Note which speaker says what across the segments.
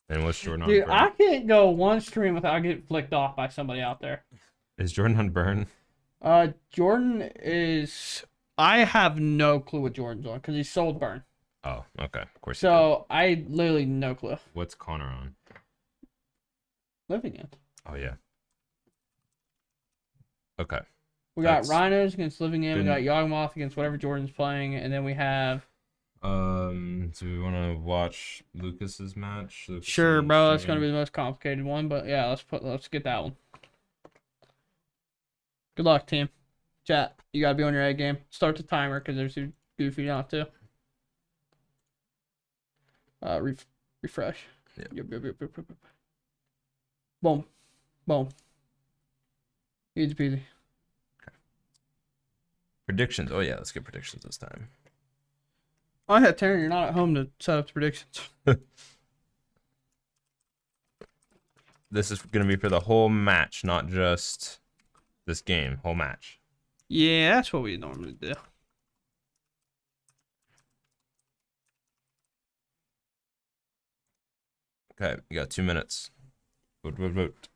Speaker 1: And what's Jordan on
Speaker 2: Dude,
Speaker 1: burn?
Speaker 2: I can't go one stream without getting flicked off by somebody out there.
Speaker 1: Is Jordan on burn?
Speaker 2: Jordan is. I have no clue what Jordan's on because he sold burn.
Speaker 1: Oh, okay. Of course he did.
Speaker 2: So I literally no clue.
Speaker 1: What's Connor on?
Speaker 2: Living in.
Speaker 1: Oh yeah. Okay.
Speaker 2: We got
Speaker 1: That's
Speaker 2: Rhinos against Living In. We
Speaker 1: been-
Speaker 2: got Yawgmoth against whatever Jordan's playing, and then we have.
Speaker 1: Do we want to watch Lucas's match?
Speaker 2: Sure, bro. That's gonna be the most complicated one, but yeah, let's get that one. Good luck, team. Chat, you gotta be on your A game. Start the timer because there's a goofy not to. Refresh. Yep. Boom. Boom. Easy peasy.
Speaker 1: Predictions. Oh yeah, let's get predictions this time.
Speaker 2: Oh yeah, Taryn, you're not at home to set up the predictions.
Speaker 1: This is gonna be for the whole match, not just this game. Whole match.
Speaker 2: Yeah, that's what we normally do.
Speaker 1: Okay, you got 2 minutes. Vote.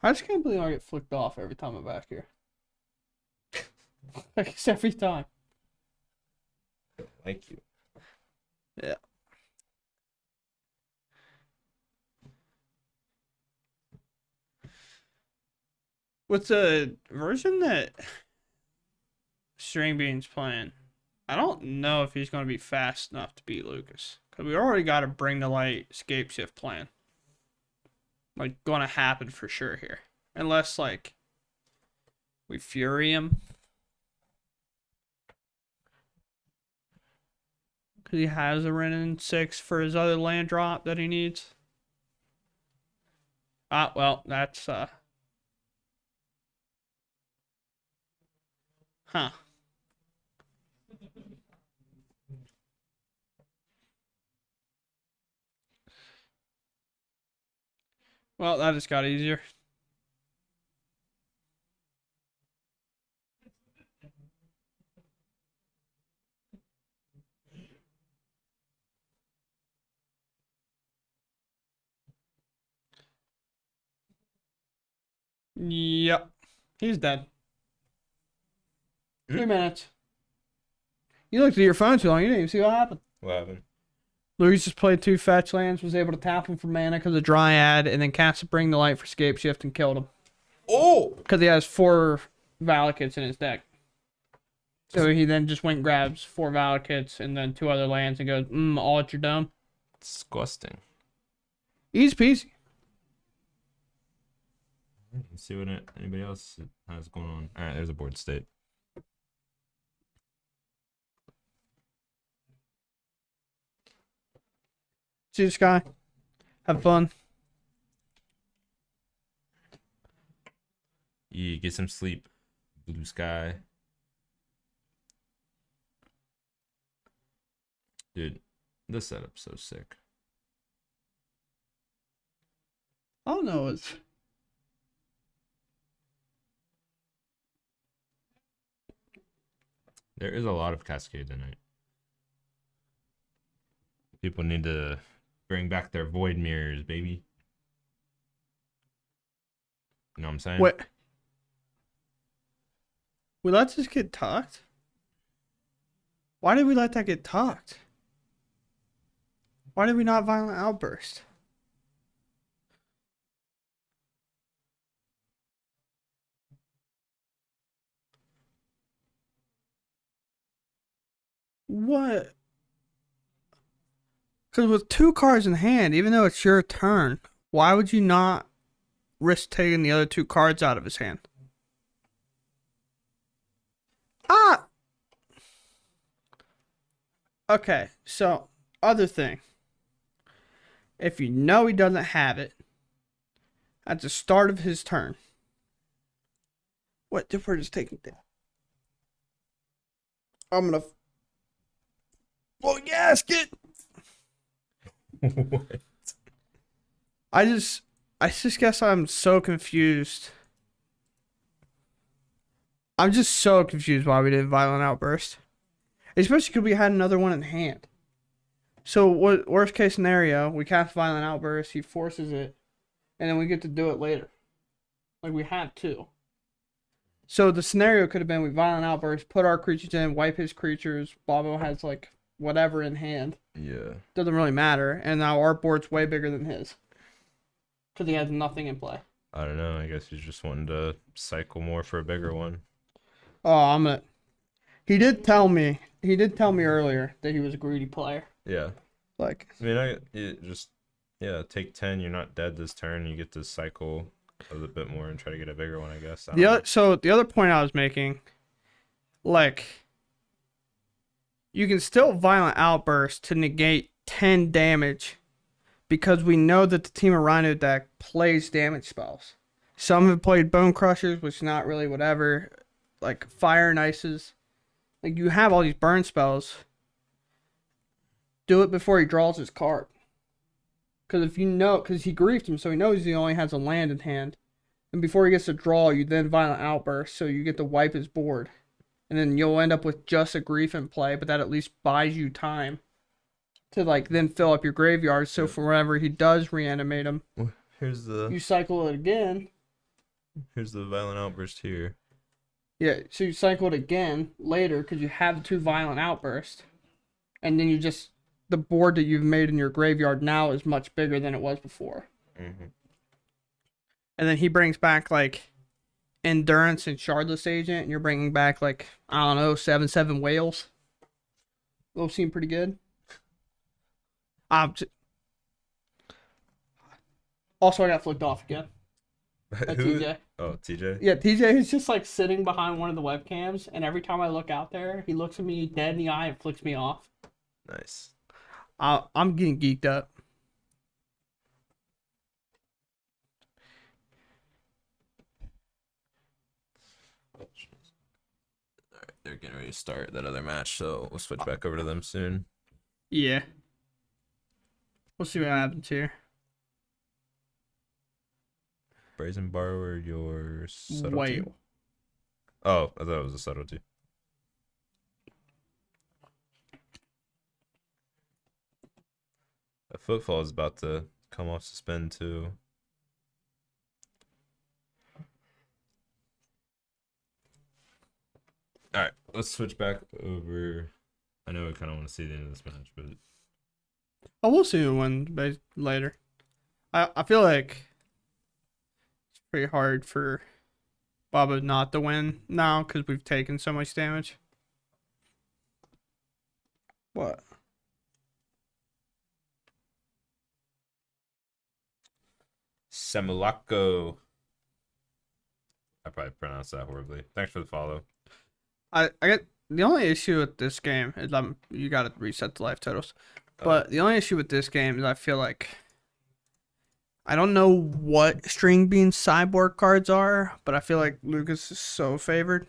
Speaker 2: I just can't believe I get flicked off every time I'm back here. Like it's every time.
Speaker 1: Thank you.
Speaker 2: Yeah. With the version that String Bean's playing, I don't know if he's going to be fast enough to beat Lucas. Because we already got a Bring to Light escape shift plan. Like, going to happen for sure here. Unless, like, we Fury him. Because he has a Renin 6 for his other land drop that he needs. Ah, well, that's, Huh. Well, that just got easier. Yep. He's dead. 3 minutes. You looked at your phone too long. You didn't even see what happened.
Speaker 1: What happened?
Speaker 2: Luis just played 2 fetch lands, was able to tap him for mana because of Dryad, and then cast a Bring the Light for escape shift and killed him.
Speaker 1: Oh!
Speaker 2: Because he has 4 Valakits in his deck. So he then just went and grabs 4 Valakits and then 2 other lands and goes, all at your dome.
Speaker 1: Disgusting.
Speaker 2: Easy peasy.
Speaker 1: Let's see what anybody else has going on. All right, there's a board state.
Speaker 2: See the sky. Have fun.
Speaker 1: You get some sleep. Blue sky. Dude, this setup's so sick.
Speaker 2: Oh no, it's
Speaker 1: There is a lot of Cascade tonight. People need to bring back their void mirrors, baby. You know what I'm saying?
Speaker 2: what? We let this get talked? Why did we let that get talked? Why did we not violent outburst? What? Because with 2 cards in hand, even though it's your turn, why would you not risk taking the other 2 cards out of his hand? Ah! Okay, so, other thing. If you know he doesn't have it, at the start of his turn. What? We're just taking that. I'm gonna. Well, gasket!
Speaker 1: What?
Speaker 2: I just guess I'm so confused I'm just so confused why we did Violent Outburst. Especially because we had another one in hand. So, what worst case scenario, we cast Violent Outburst, he forces it, and then we get to do it later. Like, we have to. So, the scenario could have been we Violent Outburst, put our creatures in, wipe his creatures, Bobo has, like, whatever in hand.
Speaker 1: Yeah.
Speaker 2: Doesn't really matter, and now our board's way bigger than his. Because he has nothing in play.
Speaker 1: I don't know. I guess he's just wanting to cycle more for a bigger one.
Speaker 2: Oh, He did tell me earlier that he was a greedy player.
Speaker 1: Yeah.
Speaker 2: Like,
Speaker 1: I mean, take 10. You're not dead this turn. You get to cycle a little bit more and try to get a bigger one, I guess.
Speaker 2: So the other point I was making, like, you can still Violent Outburst to negate 10 damage because we know that the Team of Rhino deck plays damage spells. Some have played Bone Crushers, which is not really whatever, like Fire and Ices. Like, you have all these burn spells. Do it before he draws his card. Because because he griefed him, so he knows he only has a land in hand. And before he gets to draw, you then Violent Outburst, so you get to wipe his board. And then you'll end up with just a grief in play, but that at least buys you time to, like, then fill up your graveyard, so for whenever he does reanimate him, you cycle it again.
Speaker 1: Here's the Violent Outburst here.
Speaker 2: Yeah, so you cycle it again later, because you have 2 Violent Outbursts. And then the board that you've made in your graveyard now is much bigger than it was before.
Speaker 1: Mm-hmm.
Speaker 2: And then he brings back, like, Endurance and Shardless Agent, and you're bringing back, like, I don't know, 7/7 Whales. Those seem pretty good. Also, I got flicked off again. That's TJ.
Speaker 1: Oh, TJ?
Speaker 2: Yeah, TJ is just, like, sitting behind one of the webcams, and every time I look out there, he looks at me dead in the eye and flicks me off.
Speaker 1: Nice.
Speaker 2: I'm getting geeked up.
Speaker 1: Alright, they're getting ready to start that other match, so we'll switch back over to them soon.
Speaker 2: Yeah. We'll see what happens here.
Speaker 1: Brazen Borrower, your subtlety?
Speaker 2: Whale.
Speaker 1: Oh, I thought it was a subtlety. A Footfall is about to come off suspend too. Alright, let's switch back over. I know I kind of want to see the end of this match, but
Speaker 2: Oh, we'll see who wins later. I feel like it's pretty hard for Baba not to win now because we've taken so much damage. What?
Speaker 1: Samulako. I probably pronounced that horribly. Thanks for the follow.
Speaker 2: I get the only issue with this game is you gotta reset the life totals. But the only issue with this game is I feel like I don't know what String Bean sideboard cards are, but I feel like Lucas is so favored.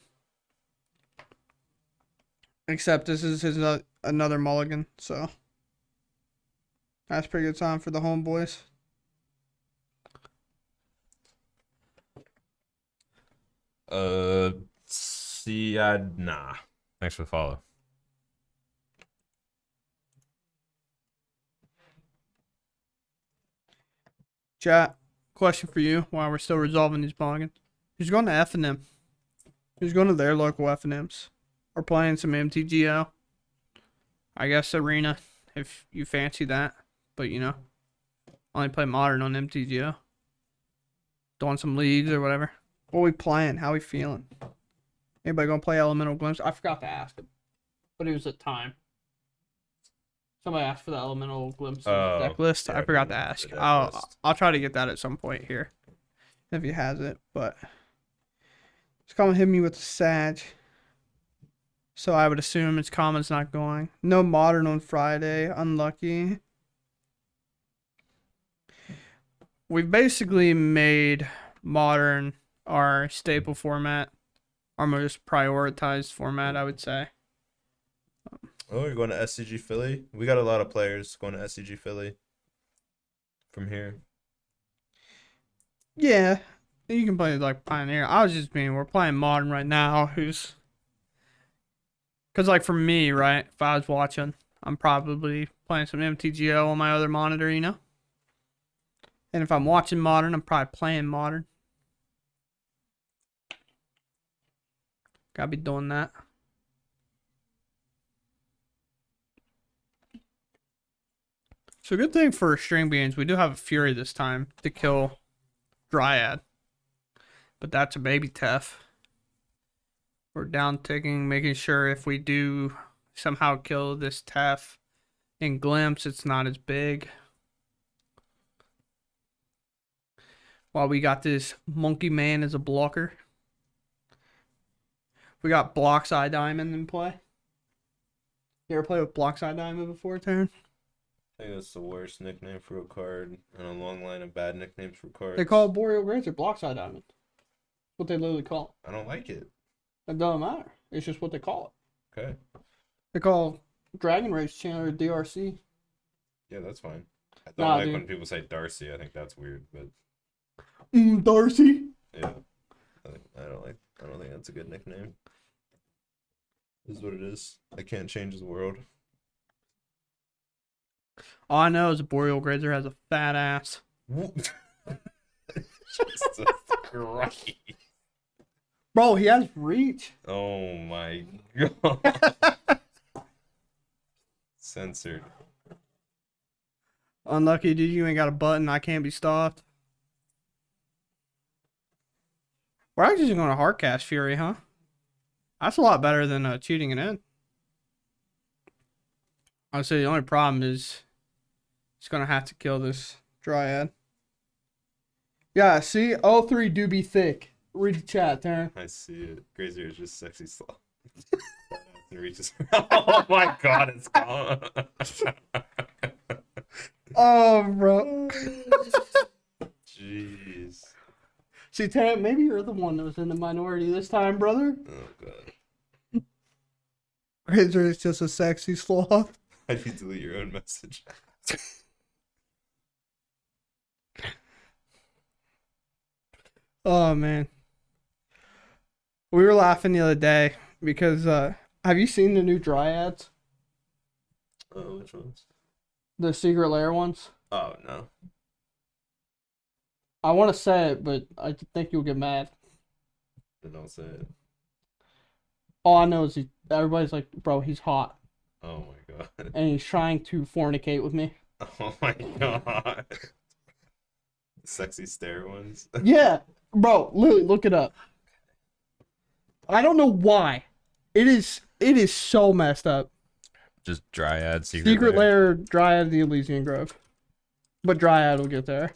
Speaker 2: Except this is his another mulligan, so that's pretty good time for the homeboys.
Speaker 1: Nah. Thanks for the follow.
Speaker 2: Chat, question for you while we're still resolving these mulligans. Who's going to FNM? Who's going to their local FNMs? Or playing some MTGO? I guess Arena, if you fancy that. But, you know, only play Modern on MTGO. Doing some leagues or whatever. What we playing? How we feeling? Anybody gonna play Elemental Glimpse? I forgot to ask him. But it was at time. Somebody asked for the Elemental Glimpse deck list.
Speaker 1: Yeah,
Speaker 2: I forgot to ask. I'll try to get that at some point here. If he has it. But it's coming hit me with the Sag. So I would assume its common's not going. No Modern on Friday. Unlucky. We've basically made Modern our staple format. Our most prioritized format, I would say.
Speaker 1: Oh, you're going to SCG Philly? We got a lot of players going to SCG Philly from here.
Speaker 2: Yeah. You can play like Pioneer. I was just being, we're playing Modern right now. Because like for me, right, if I was watching, I'm probably playing some MTGO on my other monitor, you know? And if I'm watching Modern, I'm probably playing Modern. Gotta be doing that. So good thing for string beans, we do have a Fury this time to kill Dryad. But that's a baby Tef. We're down ticking, making sure if we do somehow kill this Tef in Glimpse, it's not as big. While we got this Monkey Man as a blocker. We got Block's Eye Diamond in play. You ever play with Block's Eye Diamond before, Taryn?
Speaker 1: I think that's the worst nickname for a card and a long line of bad nicknames for cards.
Speaker 2: They call it Boreal Grazer Block's Eye Diamond. That's what they literally call it.
Speaker 1: I don't like it.
Speaker 2: It doesn't matter. It's just what they call it.
Speaker 1: Okay.
Speaker 2: They call Dragon Rage Chandler DRC.
Speaker 1: Yeah, that's fine. I don't like when people say Darcy. I think that's weird, but
Speaker 2: Darcy.
Speaker 1: yeah, I don't think that's a good nickname. This is what it is. I can't change the world.
Speaker 2: All I know is a Boreal Grazer has a fat ass.
Speaker 1: Jesus Christ.
Speaker 2: Bro, he has reach.
Speaker 1: Oh my god. Censored.
Speaker 2: Unlucky, dude. You ain't got a button. I can't be stopped. We're actually just going to hardcast Fury, huh? That's a lot better than cheating it in. I'd say the only problem is he's going to have to kill this Dryad. Yeah, see? All three do be thick. Read the chat, Taryn.
Speaker 1: I see it. Grazer is just sexy slow. Oh my god, it's gone.
Speaker 2: Oh, bro.
Speaker 1: Jeez.
Speaker 2: See, Taryn, maybe you're the one that was in the minority this time, brother.
Speaker 1: Oh god.
Speaker 2: Grazer is just a sexy sloth.
Speaker 1: How do you delete your own message?
Speaker 2: Oh, man. We were laughing the other day because, have you seen the new Dryads?
Speaker 1: Oh, which ones?
Speaker 2: The Secret Lair ones?
Speaker 1: Oh, no.
Speaker 2: I want to say it, but I think you'll get mad.
Speaker 1: Then don't say it.
Speaker 2: All I know is everybody's like, bro, he's hot.
Speaker 1: Oh my god.
Speaker 2: And he's trying to fornicate with me.
Speaker 1: Oh my god. Sexy stare ones.
Speaker 2: Yeah, bro, literally, look it up. I don't know why. It is so messed up.
Speaker 1: Just Dryad,
Speaker 2: Secret Lair, Dryad, the Elysian Grove. But Dryad will get there.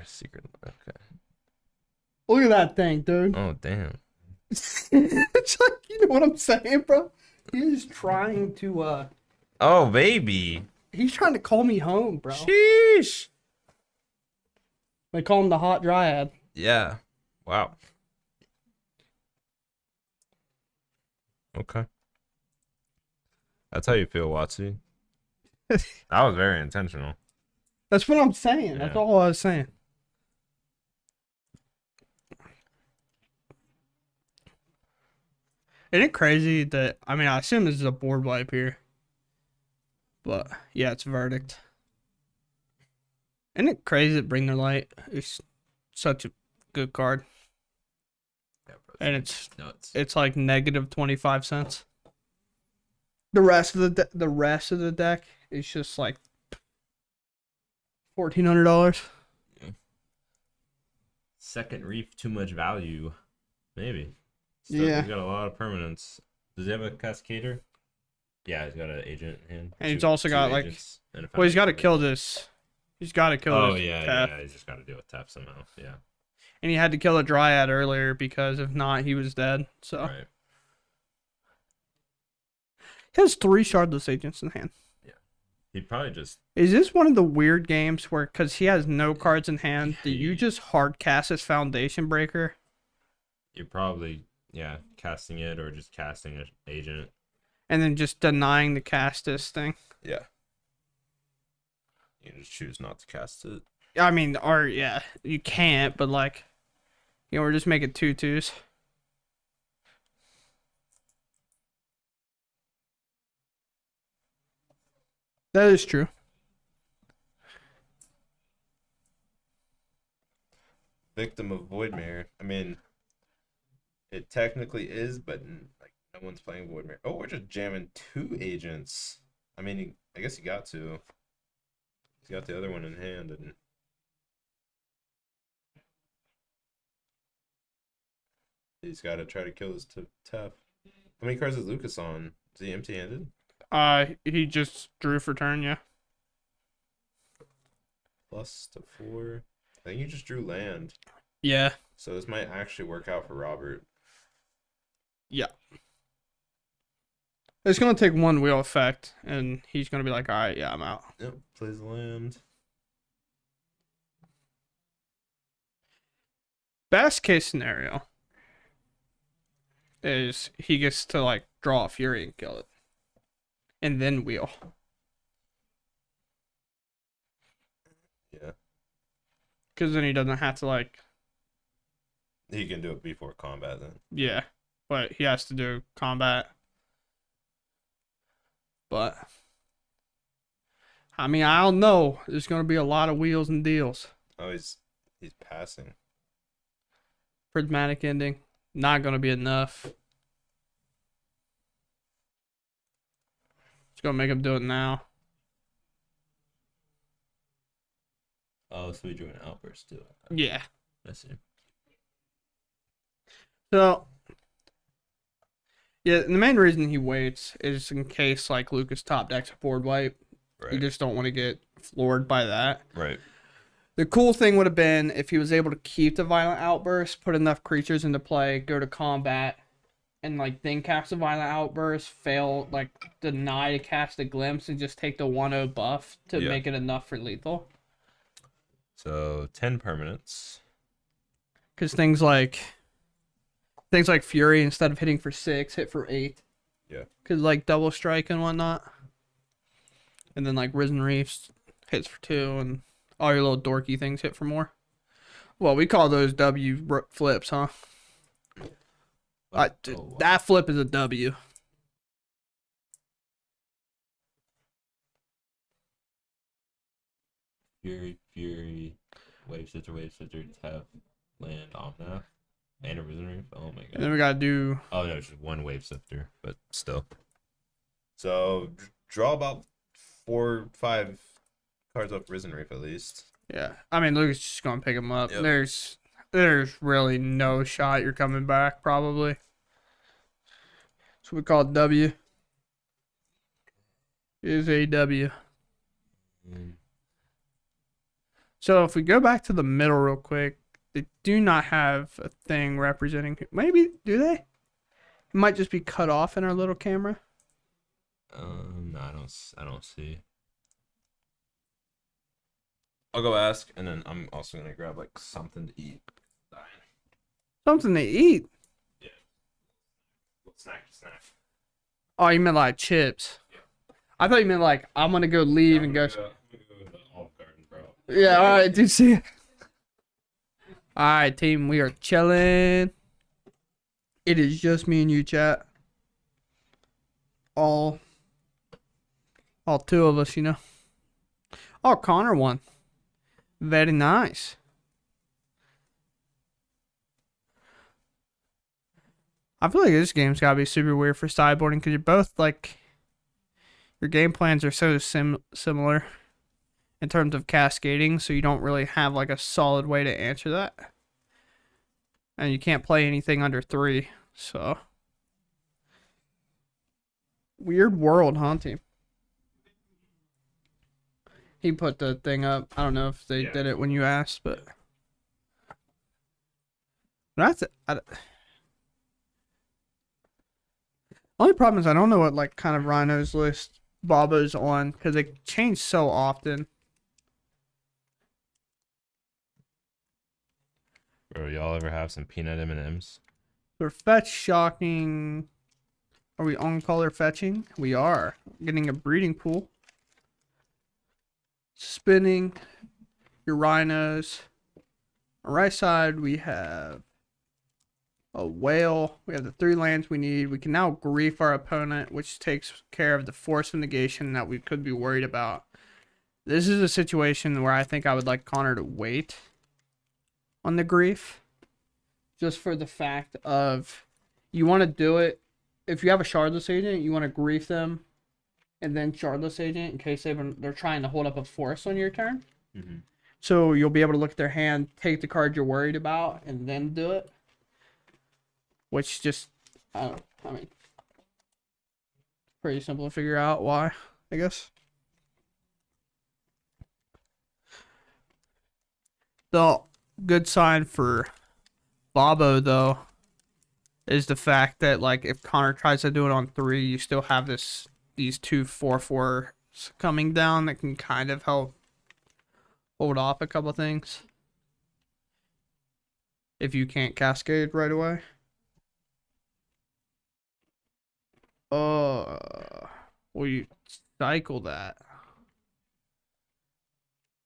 Speaker 1: Secret. Okay.
Speaker 2: Look at that thing, dude.
Speaker 1: Oh, damn.
Speaker 2: It's like, you know what I'm saying, bro? He's trying to,
Speaker 1: Oh, baby.
Speaker 2: he's trying to call me home, bro.
Speaker 1: Sheesh.
Speaker 2: They call him the Hot Dryad.
Speaker 1: Yeah. Wow. Okay. That's how you feel, Watsy. That was very intentional.
Speaker 2: That's what I'm saying. That's
Speaker 1: Yeah.
Speaker 2: all I was saying. Isn't it crazy that, I mean, I assume this is a board wipe here. But, yeah, it's verdict. Isn't it crazy that Bring the Light is such a good card?
Speaker 1: Yeah, bro,
Speaker 2: And it's
Speaker 1: nuts.
Speaker 2: It's like negative 25 cents. The rest of the deck is just like $1,400.
Speaker 1: Yeah. Second Reef, too much value. Maybe.
Speaker 2: Yeah.
Speaker 1: He's got a lot of permanents. Does he have a Cascader? Yeah, he's got an agent in hand.
Speaker 2: And he's also got like, well, he's got to kill this. He's got to kill this.
Speaker 1: Oh, yeah,
Speaker 2: Tef.
Speaker 1: yeah. He's just got to deal with Tef somehow. Yeah.
Speaker 2: And he had to kill a Dryad earlier because if not, he was dead. So
Speaker 1: Right.
Speaker 2: he has 3 Shardless Agents in hand.
Speaker 1: Yeah. He'd probably just.
Speaker 2: Is this one of the weird games where, because he has no cards in hand, do you just hard cast his Foundation Breaker?
Speaker 1: You're probably, yeah, casting it or just casting an agent.
Speaker 2: And then just denying to cast this thing?
Speaker 1: Yeah. You can just choose not to cast it.
Speaker 2: I mean, or yeah, you can't, but like, we're just making 2/2s. That is true.
Speaker 1: Victim of Voidmare. I mean, it technically is, but like no one's playing Voidmare. Oh, we're just jamming 2 agents. I mean, I guess he got to. He's got the other one in hand, and he's got to try to kill his Tef. How many cards is Lucas on? Is he empty-handed?
Speaker 2: He just drew for turn, yeah.
Speaker 1: +4. I think you just drew land.
Speaker 2: Yeah.
Speaker 1: So this might actually work out for Robert.
Speaker 2: Yeah. It's gonna take one wheel effect, and he's gonna be like, all right, yeah, I'm out.
Speaker 1: Yep, plays land.
Speaker 2: Best case scenario is he gets to like draw a Fury and kill it, and then wheel.
Speaker 1: Yeah.
Speaker 2: Because then he doesn't have to like.
Speaker 1: He can do it before combat then.
Speaker 2: Yeah, but he has to do combat. But I mean, I don't know. There's gonna be a lot of wheels and deals.
Speaker 1: Oh, he's passing.
Speaker 2: Prismatic ending, not gonna be enough. It's gonna make him do it now.
Speaker 1: Oh, so he drew an outburst too.
Speaker 2: Yeah.
Speaker 1: I see.
Speaker 2: So, yeah, the main reason he waits is in case like Lucas top decks a board wipe.
Speaker 1: Right.
Speaker 2: You just don't want to get floored by that.
Speaker 1: Right.
Speaker 2: The cool thing would have been if he was able to keep the violent outburst, put enough creatures into play, go to combat, and like then cast a violent outburst, fail, like deny to cast a glimpse, and just take the 1/0 buff to make it enough for lethal.
Speaker 1: So 10 permanents.
Speaker 2: Because things like Fury, instead of hitting for 6, hit for 8.
Speaker 1: Yeah.
Speaker 2: Because like double strike and whatnot. And then like Risen Reefs hits for 2, and all your little dorky things hit for more. Well, we call those W flips, huh? That flip is a W.
Speaker 1: Fury, Wave Sister, Tef, land, Omnath, and a Risen Reef. Oh my god.
Speaker 2: And then we gotta do.
Speaker 1: Oh no, it's just one Wave Sifter, but still. So draw about 4 or 5 cards off Risen Reef at least.
Speaker 2: Yeah, I mean, Lucas is just gonna pick him up.
Speaker 1: Yep.
Speaker 2: There's really no shot you're coming back, probably. So we call it W. Is a W. So if we go back to the middle real quick, they do not have a thing representing. Maybe do they? It might just be cut off in our little camera.
Speaker 1: No, I don't see. I'll go ask, and then I'm also gonna grab like something to eat.
Speaker 2: Something to eat.
Speaker 1: Yeah. Snack.
Speaker 2: Oh, you meant like chips.
Speaker 1: Yeah.
Speaker 2: I thought you meant like I'm gonna go leave and go.
Speaker 1: I'm gonna go to the Olive Garden, bro.
Speaker 2: Yeah, all right, dude. See. All right, team. We are chilling. It is just me and you, chat. All 2 of us, you know. Oh, Connor won. Very nice. I feel like this game's gotta be super weird for sideboarding because you're both like, your game plans are so similar in terms of cascading, so you don't really have like a solid way to answer that. And you can't play anything under 3, so. Weird world, huh, team? He put the thing up. I don't know if they did it when you asked, but. That's it. Only problem is I don't know what like kind of Rhino's list Bobo's on because they change so often.
Speaker 1: Bro, y'all ever have some peanut M&Ms?
Speaker 2: We're fetch shocking. Are we on color fetching? We are. Getting a breeding pool. Spinning. your rhinos. On the right side, we have a whale. We have the 3 lands we need. We can now grief our opponent, which takes care of the force of negation that we could be worried about. This is a situation where I think I would like Connor to wait on the grief. Just for the fact of, you want to do it. If you have a Shardless agent, you want to grief them and then Shardless agent in case they're trying to hold up a force on your turn.
Speaker 1: Mm-hmm.
Speaker 2: So you'll be able to look at their hand, take the card you're worried about, and then do it. Which just, I mean, pretty simple to figure out why, I guess. The good sign for Bobo, though, is the fact that, like, if Connor tries to do it on 3, you still have these 2 4/4s coming down that can kind of help hold off a couple things. If you can't cascade right away. Well, you cycle that.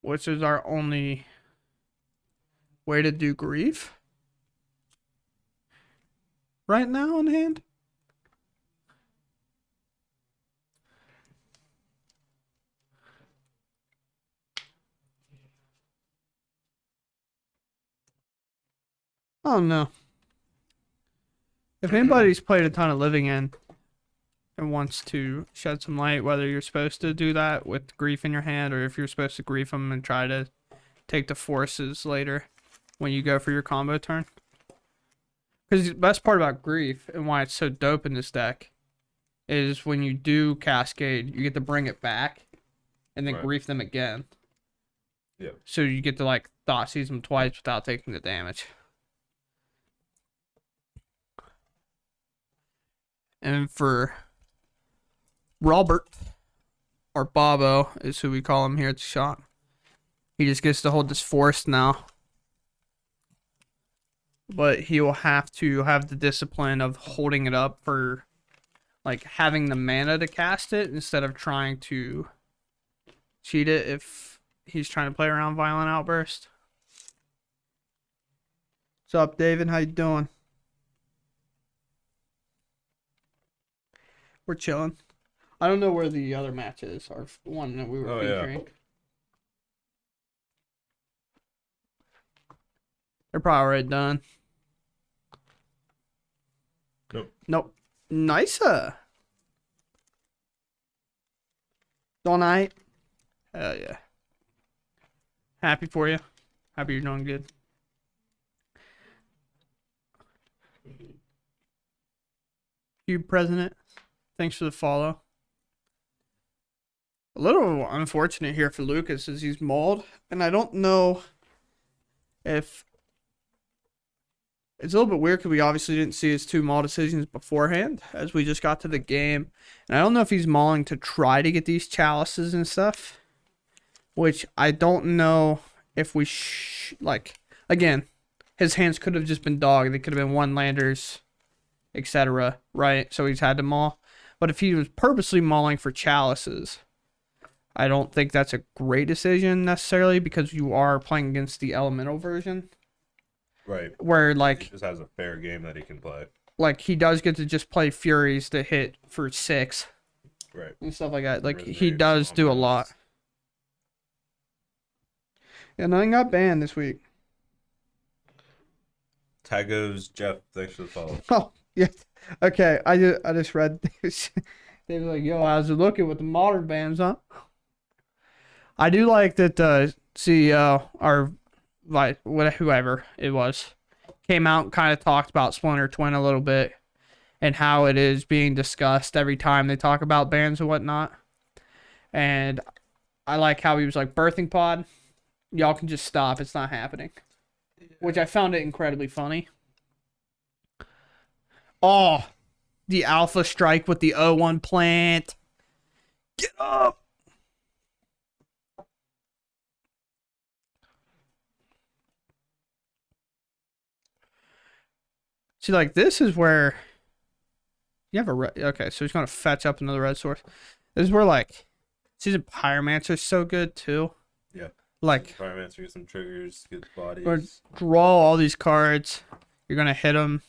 Speaker 2: Which is our only way to do grief right now on hand. Oh no. If anybody's played a ton of Living End and wants to shed some light, whether you're supposed to do that with grief in your hand or if you're supposed to grief them and try to take the forces later when you go for your combo turn. Because the best part about grief and why it's so dope in this deck is when you do cascade, you get to bring it back and then grief them again.
Speaker 1: Yeah.
Speaker 2: So you get to like thought seize them twice without taking the damage. And for Robert, or Bobo is who we call him here at the shop, he just gets to hold this force now. But he will have to have the discipline of holding it up for, like, having the mana to cast it instead of trying to cheat it if he's trying to play around Violent Outburst. What's up, David? How you doing? We're chilling. I don't know where the other match is, or one that we were featuring. Yeah. They're probably already done. Nope. Nicer. All night. Hell yeah. Happy for you. Happy you're doing good. Cube President, thanks for the follow. A little unfortunate here for Lucas as he's mauled, and I don't know if it's a little bit weird because we obviously didn't see his 2 maul decisions beforehand as we just got to the game. And I don't know if he's mauling to try to get these chalices and stuff, which I don't know if we like, again, his hands could have just been dog. They could have been 1-landers, etc., right? So he's had to maul. But if he was purposely mauling for chalices, I don't think that's a great decision necessarily because you are playing against the elemental version.
Speaker 1: Right.
Speaker 2: Where, like,
Speaker 1: he just has a fair game that he can play. Like,
Speaker 2: he does get to just play Furies to hit for 6.
Speaker 1: Right.
Speaker 2: And stuff like that. Like, he does do a lot. Yeah, nothing got banned this week.
Speaker 1: Tagos Jeff, thanks for the follow.
Speaker 2: Oh, yeah. Okay, I just read this. They were like, yo, how's it looking with the modern bans, huh? I do like that CEO, or whoever it was, came out and kind of talked about Splinter Twin a little bit and how it is being discussed every time they talk about bans and whatnot. And I like how he was like, birthing pod, y'all can just stop, it's not happening. Yeah. Which I found it incredibly funny. Oh, the Alpha Strike with the O1 plant. Get up! See, like, this is where you have a red. Okay, so he's going to fetch up another red source. This is where, like, Season Pyromancer is so good, too.
Speaker 1: Yeah.
Speaker 2: Like,
Speaker 1: Pyromancer, get some triggers, get
Speaker 2: or
Speaker 1: bodies.
Speaker 2: draw all these cards. You're gonna hit them.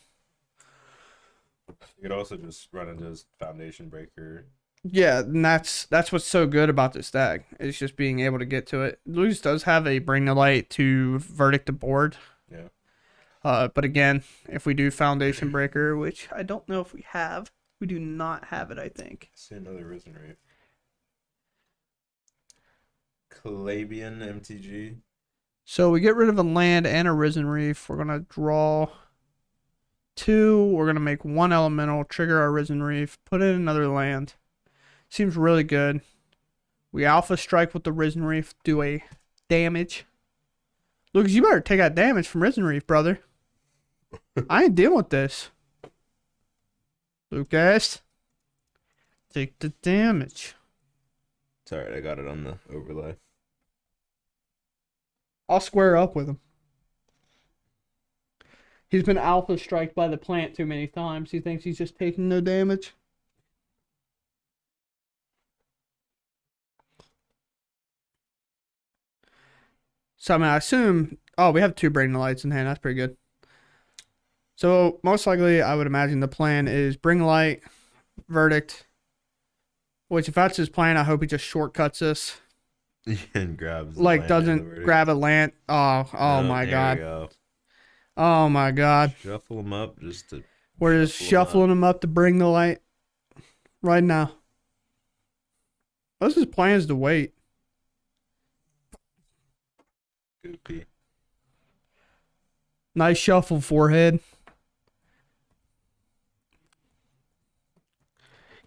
Speaker 1: You could also just run into his Foundation Breaker.
Speaker 2: Yeah, and that's what's so good about this deck. Is just being able to get to it. Lucas does have a Bring the Light to verdict the board.
Speaker 1: Yeah.
Speaker 2: But again, if we do Foundation Breaker, which I don't know if we have, we do not have it, I think.
Speaker 1: I see another Risen Reef. Calabian MTG.
Speaker 2: So we get rid of a land and a Risen Reef. We're gonna draw 2. We're gonna make 1 elemental, trigger our Risen Reef, put in another land. Seems really good. We Alpha Strike with the Risen Reef, do a damage. Lucas, you better take that damage from Risen Reef, brother. I ain't dealing with this. Lucas, take the damage.
Speaker 1: It's alright, I got it on the overlay.
Speaker 2: I'll square up with him. He's been Alpha Striked by the plant too many times. He thinks he's just taking no damage. So, I mean, I assume... Oh, we have 2 Bring the Lights in hand. That's pretty good. So, most likely, I would imagine the plan is Bring the Light, Verdict. Which, if that's his plan, I hope he just shortcuts this.
Speaker 1: And grabs the
Speaker 2: Like,
Speaker 1: land and the
Speaker 2: doesn't
Speaker 1: verdict.
Speaker 2: grab a land. Oh my
Speaker 1: there
Speaker 2: God.
Speaker 1: we go.
Speaker 2: Oh, my God.
Speaker 1: Shuffle them up just to.
Speaker 2: We're just shuffling them up to Bring the Light right now. What's his plan is to wait.
Speaker 1: Goofy.
Speaker 2: Nice shuffle, forehead.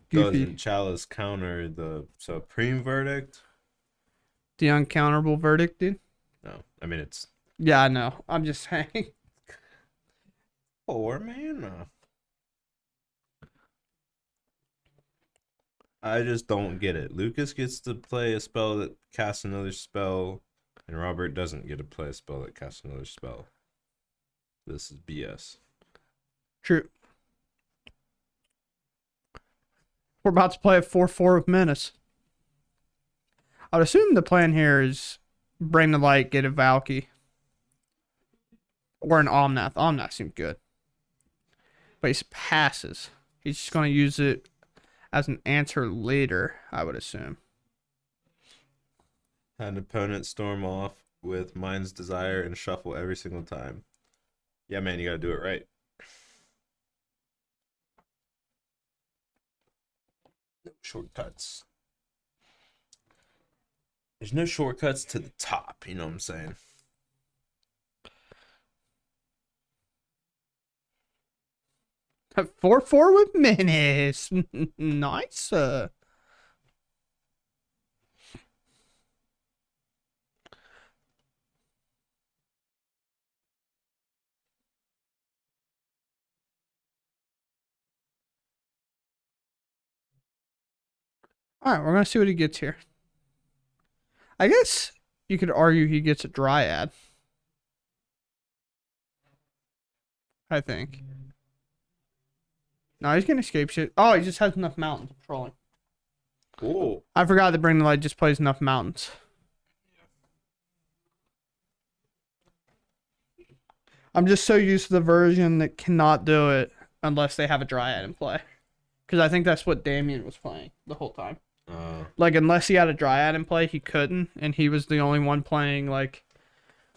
Speaker 2: Goofy.
Speaker 1: Doesn't Chalice counter the Supreme Verdict?
Speaker 2: The uncounterable verdict, dude.
Speaker 1: No, I mean it's
Speaker 2: Yeah, I know. I'm just saying.
Speaker 1: 4 mana. I just don't get it. Lucas gets to play a spell that casts another spell, and Robert doesn't get to play a spell that casts another spell. This is BS.
Speaker 2: True. We're about to play a 4/4 with Menace. I would assume the plan here is Bring the Light, get a Valky. Or an Omnath. Omnath seems good. But he passes. He's just going to use it as an answer later, I would assume.
Speaker 1: Had an opponent storm off with Mind's Desire and shuffle every single time. Yeah, man, you gotta do it right. No shortcuts. There's no shortcuts to the top, you know what I'm saying?
Speaker 2: A 4/4 with Menace. Nice. Alright, we're going to see what he gets here. I guess you could argue he gets a Dryad. I think. No, he's going to escape shit. Oh, he just has enough mountains. I'm trolling.
Speaker 1: Cool.
Speaker 2: I forgot that Bring the Light just plays enough mountains. I'm just so used to the version that cannot do it unless they have a Dryad in play. Because I think that's what Damien was playing the whole time. Like, unless he had a Dryad in play, he couldn't. And he was the only one playing, like,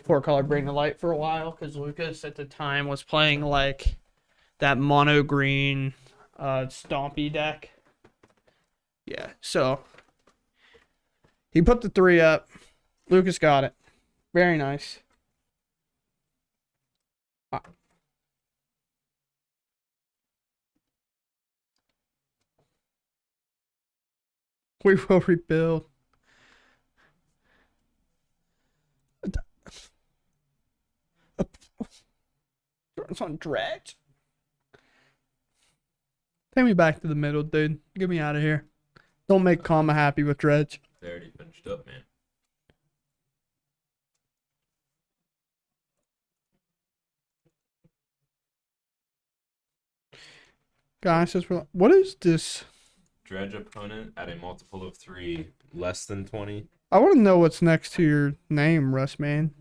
Speaker 2: 4-color Bring the Light for a while. Because Lucas, at the time, was playing, like, that mono green Stompy deck. Yeah, so he put the 3 up. Lucas got it. Very nice. We will rebuild. It's on Dredge. Take me back to the middle, dude. Get me out of here. Don't make Kama happy with Dredge.
Speaker 1: They already finished up, man.
Speaker 2: Guys, what is this?
Speaker 1: Dredge opponent at a multiple of 3 less than 20.
Speaker 2: I want to know what's next to your name, Russ, man.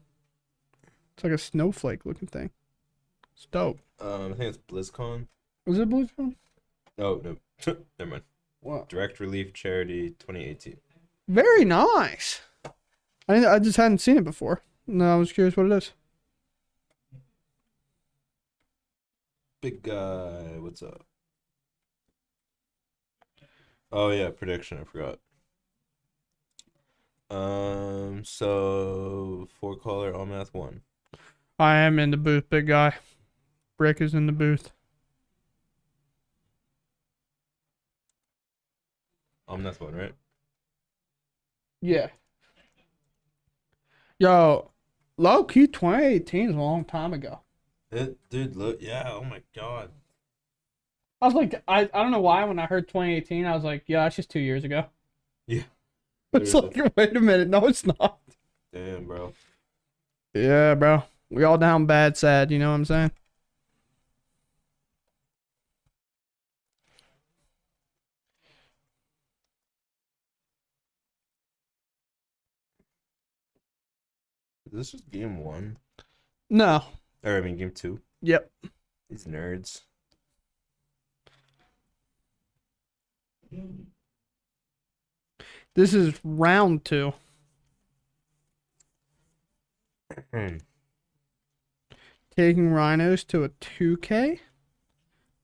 Speaker 2: It's like a snowflake looking thing. It's dope.
Speaker 1: I think it's BlizzCon.
Speaker 2: Was it BlizzCon?
Speaker 1: Oh no, never mind.
Speaker 2: What?
Speaker 1: Direct Relief Charity 2018.
Speaker 2: Very nice. I just hadn't seen it before. No, I was curious what it is.
Speaker 1: Big guy, what's up? Oh yeah, prediction. I forgot. So 4-color all math 1.
Speaker 2: I am in the booth, big guy. Brick is in the booth.
Speaker 1: All math 1, right?
Speaker 2: Yeah. Yo, low key 2018 is a long time ago.
Speaker 1: Dude, look, yeah. Oh my god.
Speaker 2: I was like, I don't know why when I heard 2018, I was like, yeah, that's just 2 years ago.
Speaker 1: Yeah.
Speaker 2: It's like, wait a minute, no, it's not.
Speaker 1: Damn, bro.
Speaker 2: Yeah, bro. We all down bad, sad. You know what I'm saying?
Speaker 1: Is this just game 1?
Speaker 2: No.
Speaker 1: Or I mean game 2?
Speaker 2: Yep.
Speaker 1: These nerds.
Speaker 2: This is round 2. Taking rhinos to a 2K.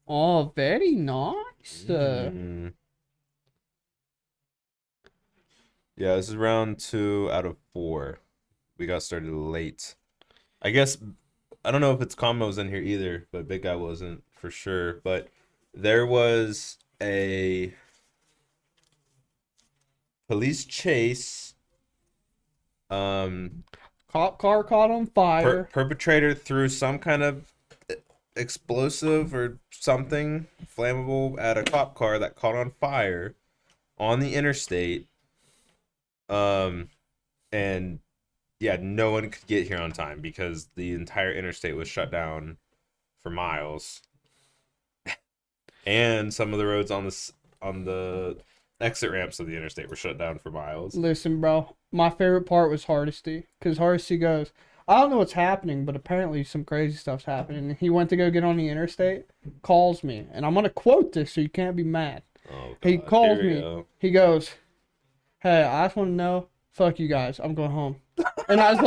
Speaker 2: Oh, very nice.
Speaker 1: Yeah, this is round 2 out of 4. We got started late. I guess I don't know if it's combos in here either, but big guy wasn't for sure. But there was a police chase.
Speaker 2: Cop car caught on fire.
Speaker 1: Perpetrator threw some kind of explosive or something flammable at a cop car that caught on fire on the interstate. And yeah, no one could get here on time because the entire interstate was shut down for miles. And some of the roads on the exit ramps of the interstate were shut down for miles.
Speaker 2: Listen, bro. My favorite part was Hardesty. Because Hardesty goes, I don't know what's happening, but apparently some crazy stuff's happening. And he went to go get on the interstate, calls me. And I'm going to quote this so you can't be mad.
Speaker 1: Oh, God.
Speaker 2: He calls
Speaker 1: Here we
Speaker 2: me.
Speaker 1: go.
Speaker 2: He goes, hey, I just want to know, fuck you guys. I'm going home. And I was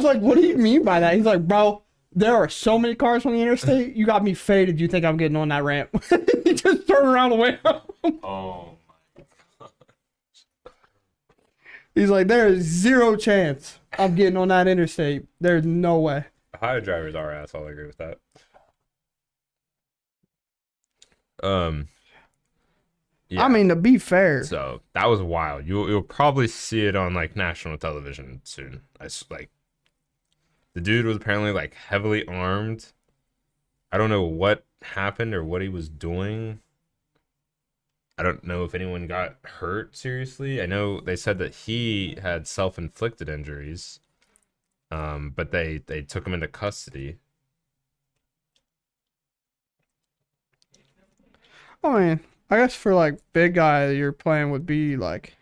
Speaker 2: like, what do you mean by that? He's like, bro, there are so many cars on the interstate. You got me faded. You think I'm getting on that ramp? He just turned around and went home.
Speaker 1: Oh.
Speaker 2: He's like, there is zero chance I'm getting on that interstate. There's no way.
Speaker 1: Ohio drivers are ass. I'll agree with that. Yeah.
Speaker 2: I mean, to be fair.
Speaker 1: So that was wild. You'll probably see it on like national television soon. Like the dude was apparently like heavily armed. I don't know what happened or what he was doing. I don't know if anyone got hurt seriously. I know they said that he had self-inflicted injuries, but they took him into custody.
Speaker 2: I mean, I guess for like big guy, your plan would be like,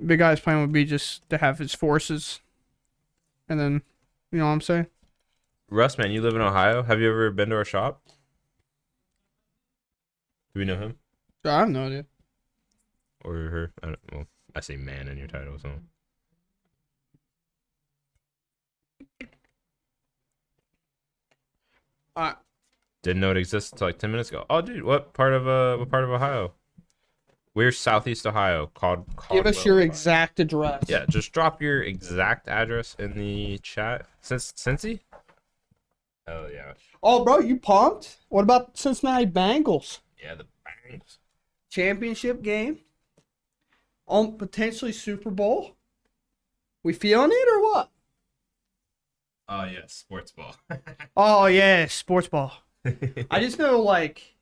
Speaker 2: big guy's plan would be just to have his forces, and then, you know what I'm saying?
Speaker 1: Russ, man, you live in Ohio. Have you ever been to our shop? Do we know him
Speaker 2: I have no idea.
Speaker 1: or her? Well, I say man in your title, so. Didn't know it existed until like 10 minutes ago. Oh, dude, what part of Ohio? We're Southeast Ohio.
Speaker 2: Give us your exact address.
Speaker 1: Yeah, just drop your exact address in the chat. Cincy? Oh yeah.
Speaker 2: Oh, bro, you pumped? What about Cincinnati Bengals?
Speaker 1: Yeah, the Bangs.
Speaker 2: Championship game? On potentially Super Bowl? We feeling it or what?
Speaker 1: Oh yeah, sports ball.
Speaker 2: Oh, yeah, sports ball. I just know, like,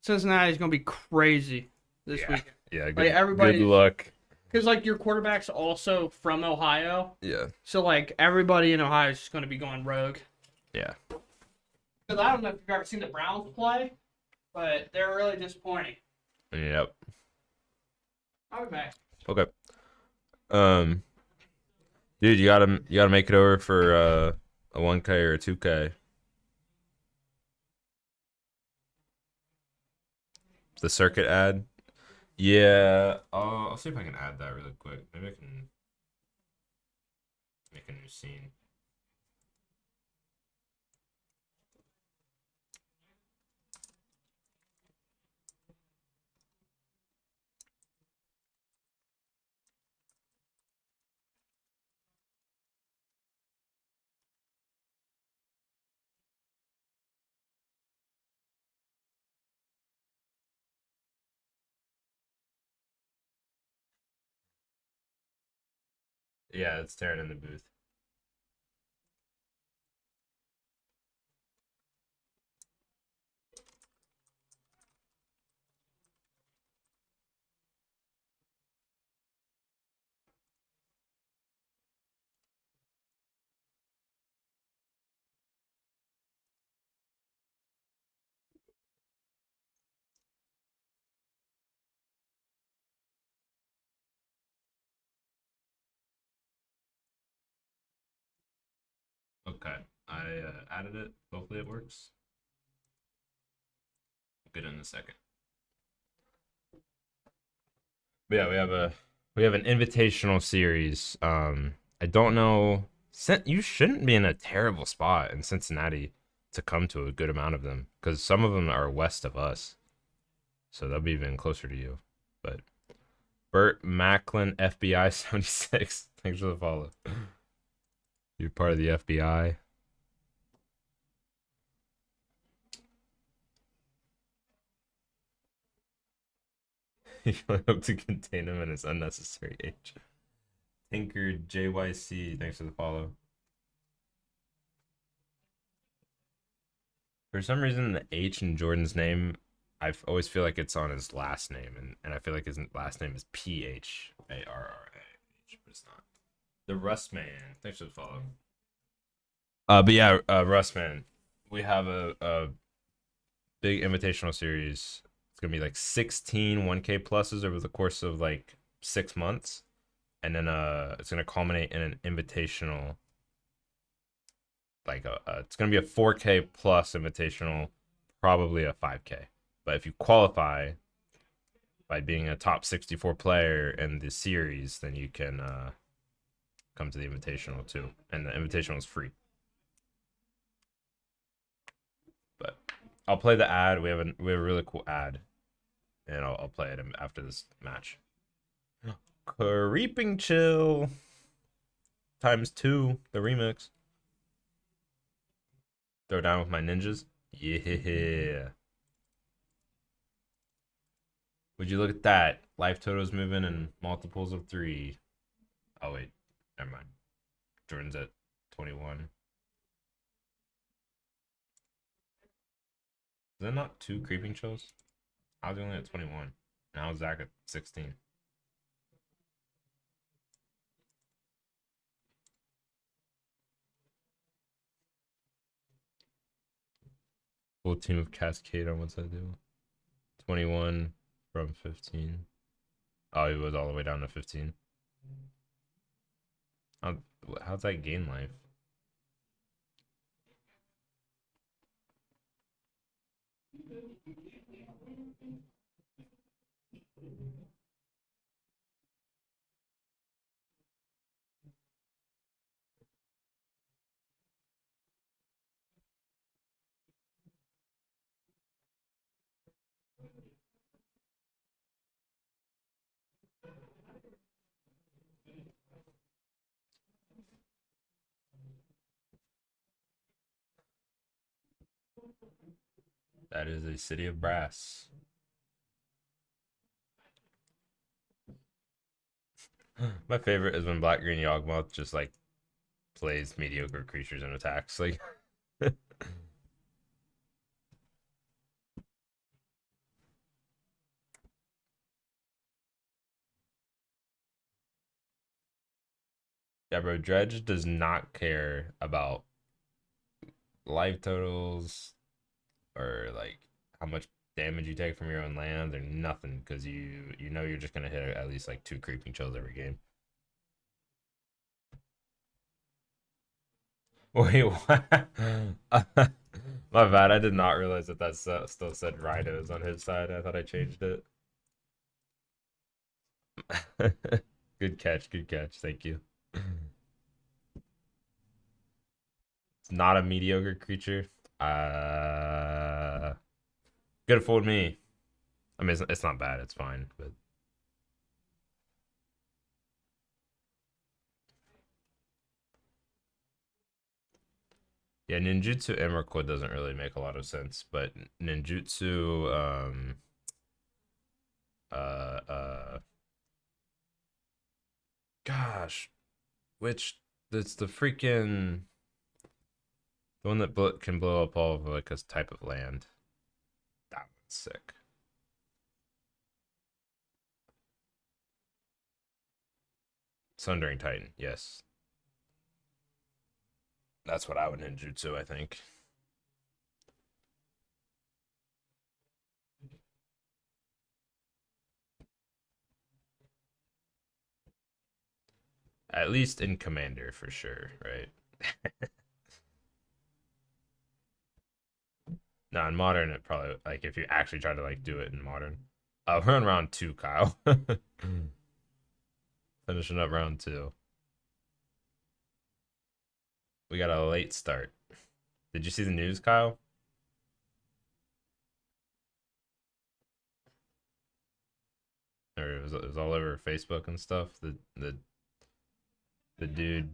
Speaker 2: Cincinnati's going to be crazy this weekend.
Speaker 1: Yeah,
Speaker 2: Like, everybody,
Speaker 1: good luck.
Speaker 2: because, like, your quarterback's also from Ohio.
Speaker 1: Yeah.
Speaker 2: So, like, everybody in Ohio is just going to be going rogue.
Speaker 1: Yeah.
Speaker 2: Because I don't know if you've ever seen the Browns play, but they're really disappointing.
Speaker 1: Yep.
Speaker 2: I'll be back.
Speaker 1: Okay. Um, dude, you gotta make it over for a 1K or a 2K. The circuit ad. Yeah. I'll see if I can add that really quick. Maybe I can make a new scene. Yeah, it's tearing in the booth. Okay, I added it. Hopefully it works. Get it in a second. But yeah, we have an invitational series. I don't know. You shouldn't be in a terrible spot in Cincinnati to come to a good amount of them because some of them are west of us, so they'll be even closer to you. But Burt Macklin, FBI 76. Thanks for the follow. You're part of the FBI. You hope to contain him in his unnecessary age. Tinker JYC. Thanks for the follow. For some reason, the H in Jordan's name, I always feel like it's on his last name, and I feel like his last name is PHARRAH, but it's not. The Rust Man, thanks for the follow. But yeah, Rust Man, we have a big invitational series. It's gonna be like 16 1K pluses over the course of like 6 months, and then it's gonna culminate in an invitational. Like it's gonna be a 4K plus invitational, probably a 5K. But if you qualify by being a top 64 player in the series, then you can come to the invitational too, and the invitational is free. But I'll play the ad. We have a really cool ad, and I'll play it after this match. Creeping Chill times 2, the remix. Throw down with my ninjas. Yeah. Would you look at that? Life totals moving in multiples of 3. Oh wait, never mind. Jordan's at 21. Is that not 2 creeping chills? I was only at 21. Now Zach at 16. Full team of Cascade on what's that do? 21 from 15. Oh, he was all the way down to 15. How's that gain life? That is a city of brass. My favorite is when Black Green Yawgmoth just like plays mediocre creatures and attacks. Like yeah, bro, Dredge does not care about life totals or like how much damage you take from your own land or nothing because you know you're just gonna hit at least like 2 creeping chills every game. Wait, what? My bad. I did not realize that still said rhinos on his side. I thought I changed it. Good catch. Good catch. Thank you. It's not a mediocre creature. Uh, Good fooled me. I mean, it's not bad. It's fine, but yeah, ninjutsu Emrakul doesn't really make a lot of sense, but ninjutsu uh uh gosh, which it's the freaking the one that can blow up all of like a type of land. That one's sick. Sundering Titan, yes. That's what I would ninjutsu, I think. At least in Commander for sure, right? No, in Modern it probably like if you actually try to like do it in Modern. We're on round 2, Kyle. Finishing up round 2. We got a late start. Did you see the news, Kyle? Or it was all over Facebook and stuff. The dude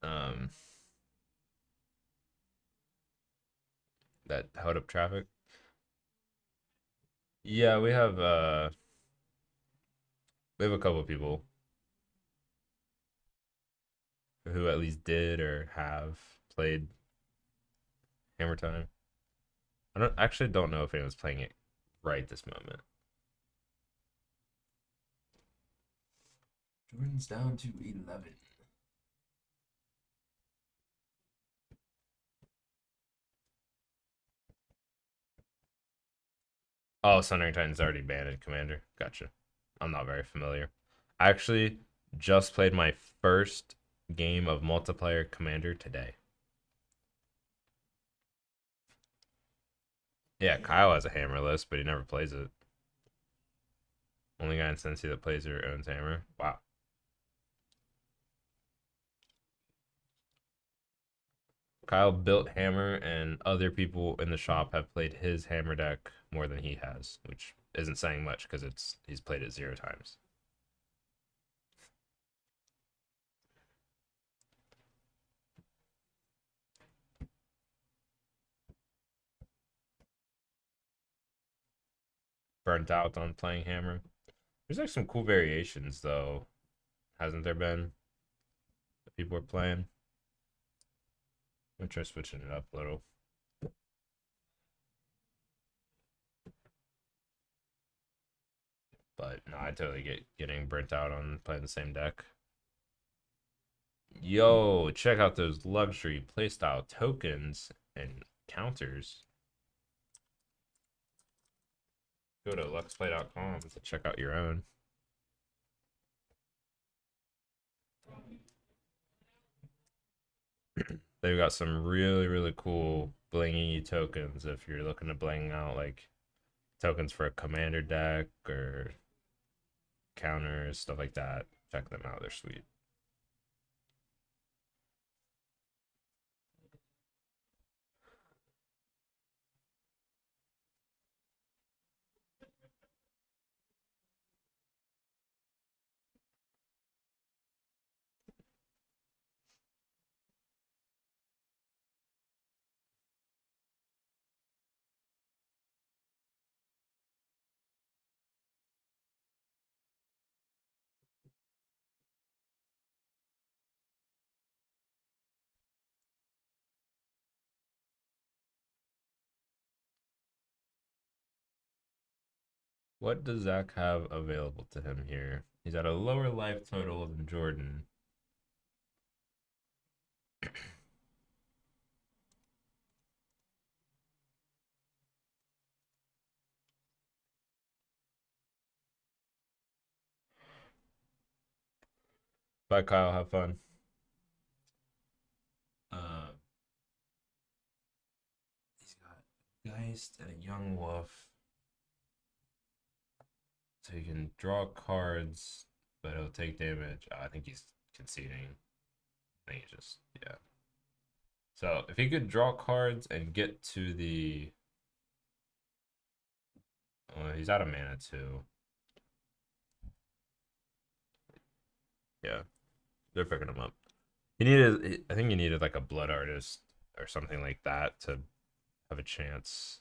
Speaker 1: um that held up traffic. Yeah, we have a couple of people who at least did or have played Hammer Time. I don't know if anyone's playing it right this moment. Jordan's down to 11. Oh, Sundering Titan's already banned in Commander. Gotcha. I'm not very familiar. I actually just played my first game of multiplayer Commander today. Yeah, Kyle has a hammer list, but he never plays it. Only guy in Cincy that plays or owns hammer. Wow. Kyle built hammer, and other people in the shop have played his hammer deck more than he has, which isn't saying much because he's played it 0 times. Burnt out on playing hammer. There's like some cool variations though, hasn't there been? That people are playing. I'm gonna try switching it up a little. But no, I totally get getting burnt out on playing the same deck. Yo, check out those luxury playstyle tokens and counters. Go to luxplay.com to check out your own. They've got some really, really cool blingy tokens if you're looking to bling out like tokens for a commander deck or counters, stuff like that. Check them out, they're sweet. What does Zach have available to him here? He's at a lower life total than Jordan. Bye, Kyle. Have fun. Uh, he's got Geist and a Young Wolf. So he can draw cards, but he'll take damage. I think he's conceding. I think he just, yeah. So if he could draw cards and get to the. He's out of mana too. Yeah, they're picking him up. I think he needed like a Blood Artist or something like that to have a chance.